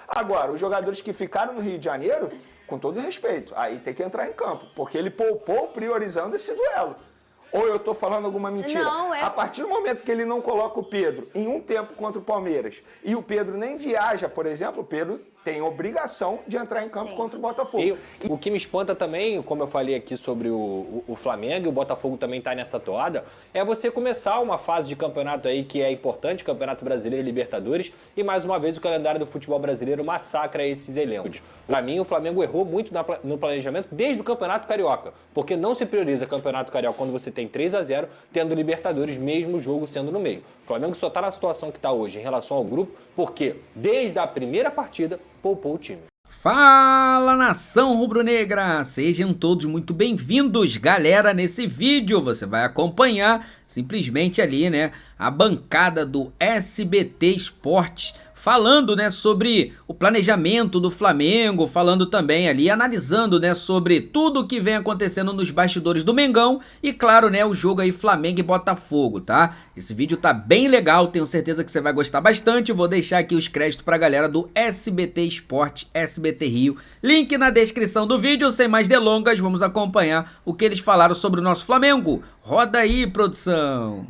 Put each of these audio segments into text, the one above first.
Agora, os jogadores que ficaram no Rio de Janeiro, com todo respeito, aí tem que entrar em campo, porque ele poupou priorizando esse duelo. Ou eu estou falando alguma mentira? Não, A partir do momento que ele não coloca o Pedro em um tempo contra o Palmeiras e o Pedro nem viaja, por exemplo, o Pedro tem obrigação de entrar em campo contra o Botafogo. E o que me espanta também, como eu falei aqui sobre o Flamengo, e o Botafogo também está nessa toada, é você começar uma fase de campeonato aí que é importante, Campeonato Brasileiro e Libertadores, e mais uma vez o calendário do futebol brasileiro massacra esses elencos. Para mim, o Flamengo errou muito no planejamento desde o Campeonato Carioca, porque não se prioriza Campeonato Carioca quando você tem 3-0, tendo Libertadores, mesmo jogo sendo no meio. O Flamengo só está na situação que está hoje em relação ao grupo, porque desde a primeira partida poupou o time. Fala, nação rubro-negra! Sejam todos muito bem-vindos, galera. Nesse vídeo você vai acompanhar simplesmente ali, né, a bancada do SBT Esporte falando, né, sobre o planejamento do Flamengo, falando também ali, analisando, né, sobre tudo o que vem acontecendo nos bastidores do Mengão e, claro, né, o jogo aí Flamengo e Botafogo, tá? Esse vídeo tá bem legal, tenho certeza que você vai gostar bastante. Vou deixar aqui os créditos pra galera do SBT Esporte, SBT Rio. Link na descrição do vídeo. Sem mais delongas, vamos acompanhar o que eles falaram sobre o nosso Flamengo. Roda aí, produção!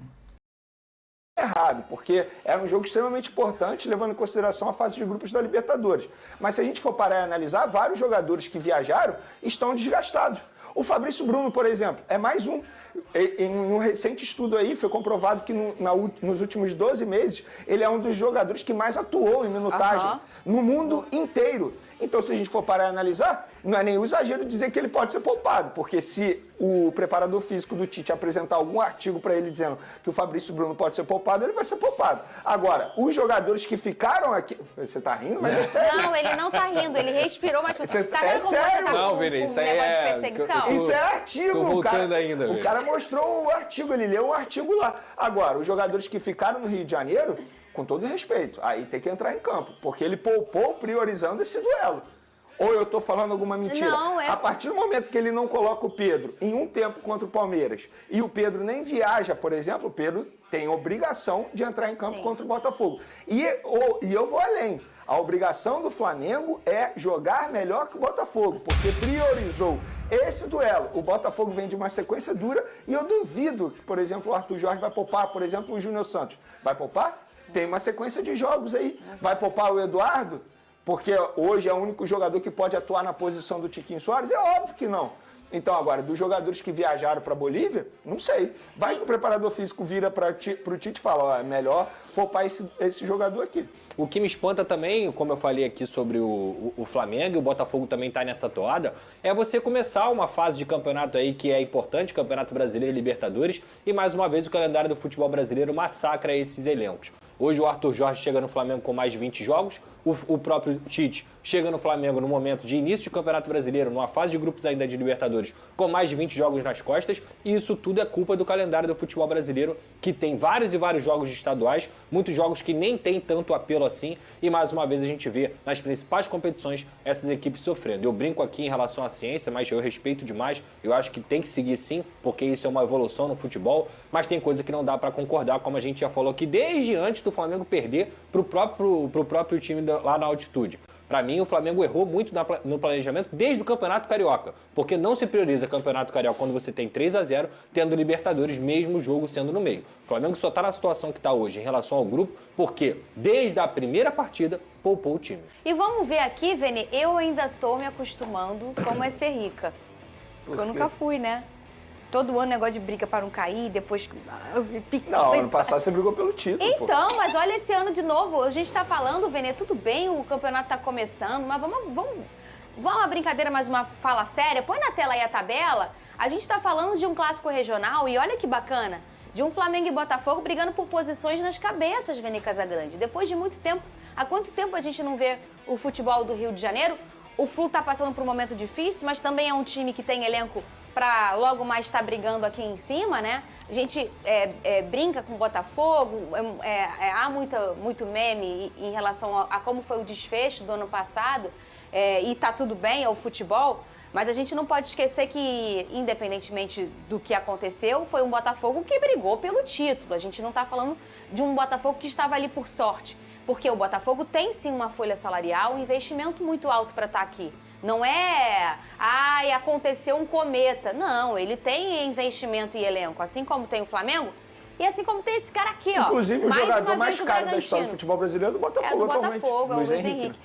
Errado, porque era um jogo extremamente importante, levando em consideração a fase de grupos da Libertadores. Mas se a gente for parar e analisar, vários jogadores que viajaram estão desgastados. O Fabrício Bruno, por exemplo, é mais um. Em um recente estudo aí, foi comprovado que nos últimos 12 meses, ele é um dos jogadores que mais atuou em minutagem no mundo inteiro. Então, se a gente for parar e analisar, não é nenhum exagero dizer que ele pode ser poupado, porque se o preparador físico do Tite apresentar algum artigo para ele dizendo que o Fabrício Bruno pode ser poupado, ele vai ser poupado. Agora, os jogadores que ficaram aqui... Você tá rindo? Mas é sério. Não, ele não tá rindo, ele respirou, mas Você tá é vendo como sério? você tá Não, com Vini, um isso aí negócio de é... perseguição? Isso é artigo, tô voltando ainda, o cara mostrou o artigo, ele leu o artigo lá. Agora, os jogadores que ficaram no Rio de Janeiro, com todo respeito, aí tem que entrar em campo, porque ele poupou priorizando esse duelo. Ou eu estou falando alguma mentira? Não, A partir do momento que ele não coloca o Pedro em um tempo contra o Palmeiras e o Pedro nem viaja, por exemplo, o Pedro tem obrigação de entrar em campo contra o Botafogo. E eu vou além. A obrigação do Flamengo é jogar melhor que o Botafogo, porque priorizou esse duelo. O Botafogo vem de uma sequência dura e eu duvido que, por exemplo, o Arthur Jorge vai poupar, por exemplo, o Júnior Santos. Vai poupar? Tem uma sequência de jogos aí. Vai poupar o Eduardo? Porque hoje é o único jogador que pode atuar na posição do Tiquinho Soares? É óbvio que não. Então, agora, dos jogadores que viajaram para a Bolívia, não sei. Vai que o preparador físico vira para o Tite e fala, ó, é melhor poupar esse jogador aqui. O que me espanta também, como eu falei aqui sobre o Flamengo, e o Botafogo também está nessa toada, é você começar uma fase de campeonato aí que é importante, Campeonato Brasileiro e Libertadores, e mais uma vez o calendário do futebol brasileiro massacra esses elencos. Hoje o Arthur Jorge chega no Flamengo com mais de 20 jogos, o próprio Tite chega no Flamengo no momento de início de Campeonato Brasileiro, numa fase de grupos ainda de Libertadores, com mais de 20 jogos nas costas, e isso tudo é culpa do calendário do futebol brasileiro, que tem vários e vários jogos de estaduais, muitos jogos que nem tem tanto apelo assim, e mais uma vez a gente vê nas principais competições essas equipes sofrendo. Eu brinco aqui em relação à ciência, mas eu respeito demais, eu acho que tem que seguir sim, porque isso é uma evolução no futebol, mas tem coisa que não dá para concordar, como a gente já falou aqui desde antes do Flamengo perder pro próprio time lá na altitude. Para mim, o Flamengo errou muito no planejamento desde o Campeonato Carioca, porque não se prioriza Campeonato Carioca quando você tem 3-0, tendo Libertadores, mesmo jogo sendo no meio. O Flamengo só está na situação que está hoje em relação ao grupo, porque desde a primeira partida poupou o time. E vamos ver aqui, Vene, eu ainda tô me acostumando como é ser rica. Porque eu nunca fui, né? Todo ano negócio de briga para não cair, depois... Não, ano passado você brigou pelo título. Então, mas olha esse ano de novo, a gente tá falando, Vene, tudo bem, o campeonato tá começando, mas vamos uma brincadeira, mais uma fala séria, põe na tela aí a tabela, a gente tá falando de um clássico regional e olha que bacana, de um Flamengo e Botafogo brigando por posições nas cabeças, Vene Casagrande. Depois de muito tempo, há quanto tempo a gente não vê o futebol do Rio de Janeiro? O Flu tá passando por um momento difícil, mas também é um time que tem elenco para logo mais estar brigando aqui em cima, né? A gente brinca com o Botafogo, há muito meme em relação a como foi o desfecho do ano passado, e tá tudo bem, é o futebol, mas a gente não pode esquecer que, independentemente do que aconteceu, foi um Botafogo que brigou pelo título. A gente não tá falando de um Botafogo que estava ali por sorte. Porque o Botafogo tem sim uma folha salarial, um investimento muito alto para estar aqui. Não é, aconteceu um cometa. Não, ele tem investimento e elenco, assim como tem o Flamengo e assim como tem esse cara aqui, ó. Inclusive o jogador mais caro da história do futebol brasileiro é do Botafogo atualmente. É o Luiz Henrique.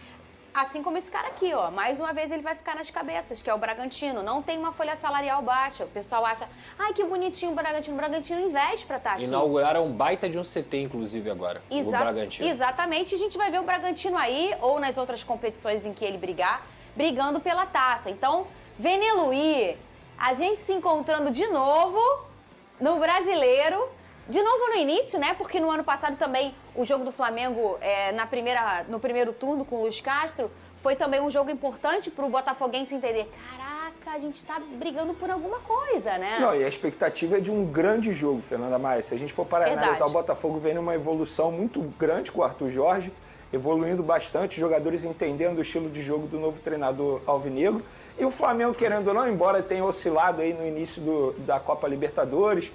Assim como esse cara aqui, ó. Mais uma vez ele vai ficar nas cabeças, que é o Bragantino. Não tem uma folha salarial baixa. O pessoal acha, ai, que bonitinho o Bragantino. O Bragantino investe pra estar aqui. Inauguraram um baita de um CT, inclusive, agora. O Bragantino. Exatamente. A gente vai ver o Bragantino aí, ou nas outras competições em que ele brigar, brigando pela taça. Então, Veneluí, a gente se encontrando de novo no Brasileiro. De novo no início, né? Porque no ano passado também o jogo do Flamengo no primeiro turno com o Luiz Castro foi também um jogo importante para o botafoguense entender. Caraca, a gente está brigando por alguma coisa, né? Não, e a expectativa é de um grande jogo, Fernanda Maia. Se a gente for para analisar, o Botafogo vem numa evolução muito grande com o Arthur Jorge, evoluindo bastante, jogadores entendendo o estilo de jogo do novo treinador alvinegro. E o Flamengo, querendo ou não, embora tenha oscilado aí no início da Copa Libertadores,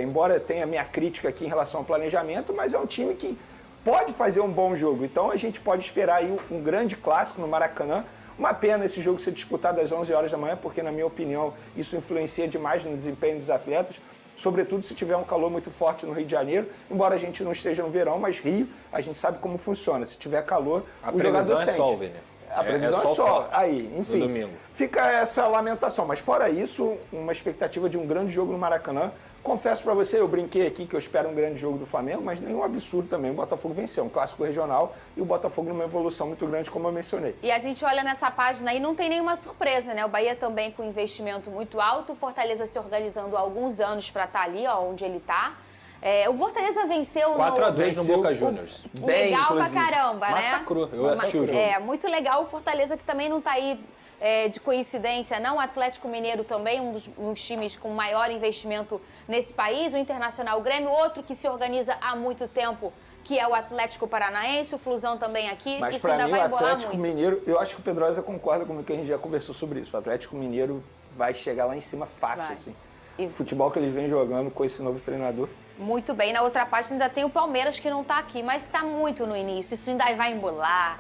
embora tenha minha crítica aqui em relação ao planejamento, mas é um time que pode fazer um bom jogo. Então a gente pode esperar aí um grande clássico no Maracanã. Uma pena esse jogo ser disputado às 11 horas da manhã, porque, na minha opinião, isso influencia demais no desempenho dos atletas, sobretudo se tiver um calor muito forte no Rio de Janeiro, embora a gente não esteja no verão, mas Rio, a gente sabe como funciona. Se tiver calor, o jogador sente. Sol, né? A previsão é sol. Aí, enfim, fica essa lamentação. Mas fora isso, uma expectativa de um grande jogo no Maracanã. Confesso pra você, eu brinquei aqui que eu espero um grande jogo do Flamengo, mas nenhum absurdo também. O Botafogo venceu, um clássico regional e o Botafogo numa evolução muito grande, como eu mencionei. E a gente olha nessa página aí, não tem nenhuma surpresa, né? O Bahia também com investimento muito alto, o Fortaleza se organizando há alguns anos pra estar ali, ó, onde ele tá. O Fortaleza venceu 4-2 no Boca Juniors. Bem, legal inclusive. Pra caramba, né? Massacrou, eu assisti o jogo. Muito legal. O Fortaleza que também não tá aí de coincidência, não. O Atlético Mineiro também, um dos times com maior investimento nesse país. O Internacional, o Grêmio, outro que se organiza há muito tempo, que é o Atlético Paranaense, o Flusão também aqui. Mas isso ainda mim, vai o embolar Atlético muito. Mineiro, eu acho que o Pedrosa concorda comigo que a gente já conversou sobre isso. O Atlético Mineiro vai chegar lá em cima fácil, assim. O futebol que ele vem jogando com esse novo treinador. Muito bem. Na outra página ainda tem o Palmeiras, que não tá aqui, mas está muito no início. Isso ainda vai embolar.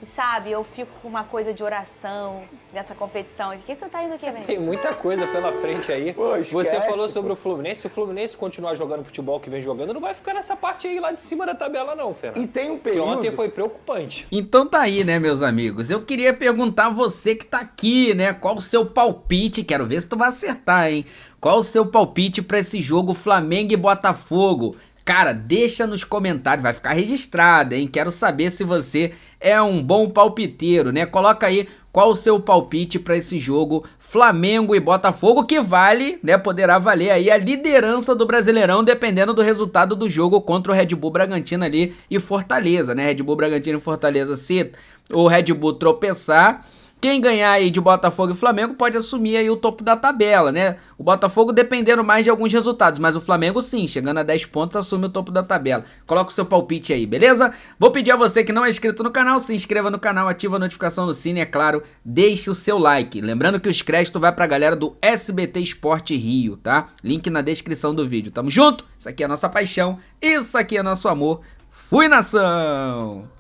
E sabe, eu fico com uma coisa de oração nessa competição. O que você tá indo aqui, Benito? Tem muita coisa pela frente aí. Pô, esquece, você falou sobre o Fluminense. Se o Fluminense continuar jogando o futebol que vem jogando, não vai ficar nessa parte aí lá de cima da tabela não, Fernando. E tem um período... Ontem foi preocupante. Então tá aí, né, meus amigos? Eu queria perguntar a você que tá aqui, né? Qual o seu palpite? Quero ver se tu vai acertar, hein? Qual o seu palpite pra esse jogo Flamengo e Botafogo? Cara, deixa nos comentários, vai ficar registrado, hein? Quero saber se você é um bom palpiteiro, né? Coloca aí qual o seu palpite para esse jogo Flamengo e Botafogo, que vale, né? Poderá valer aí a liderança do Brasileirão, dependendo do resultado do jogo contra o Red Bull Bragantino ali e Fortaleza, né? Red Bull Bragantino e Fortaleza, se o Red Bull tropeçar, quem ganhar aí de Botafogo e Flamengo pode assumir aí o topo da tabela, né? O Botafogo dependendo mais de alguns resultados, mas o Flamengo sim, chegando a 10 pontos, assume o topo da tabela. Coloca o seu palpite aí, beleza? Vou pedir a você que não é inscrito no canal, se inscreva no canal, ativa a notificação do sino e, é claro, deixe o seu like. Lembrando que os créditos vai pra galera do SBT Esporte Rio, tá? Link na descrição do vídeo. Tamo junto? Isso aqui é a nossa paixão, isso aqui é nosso amor. Fui, nação!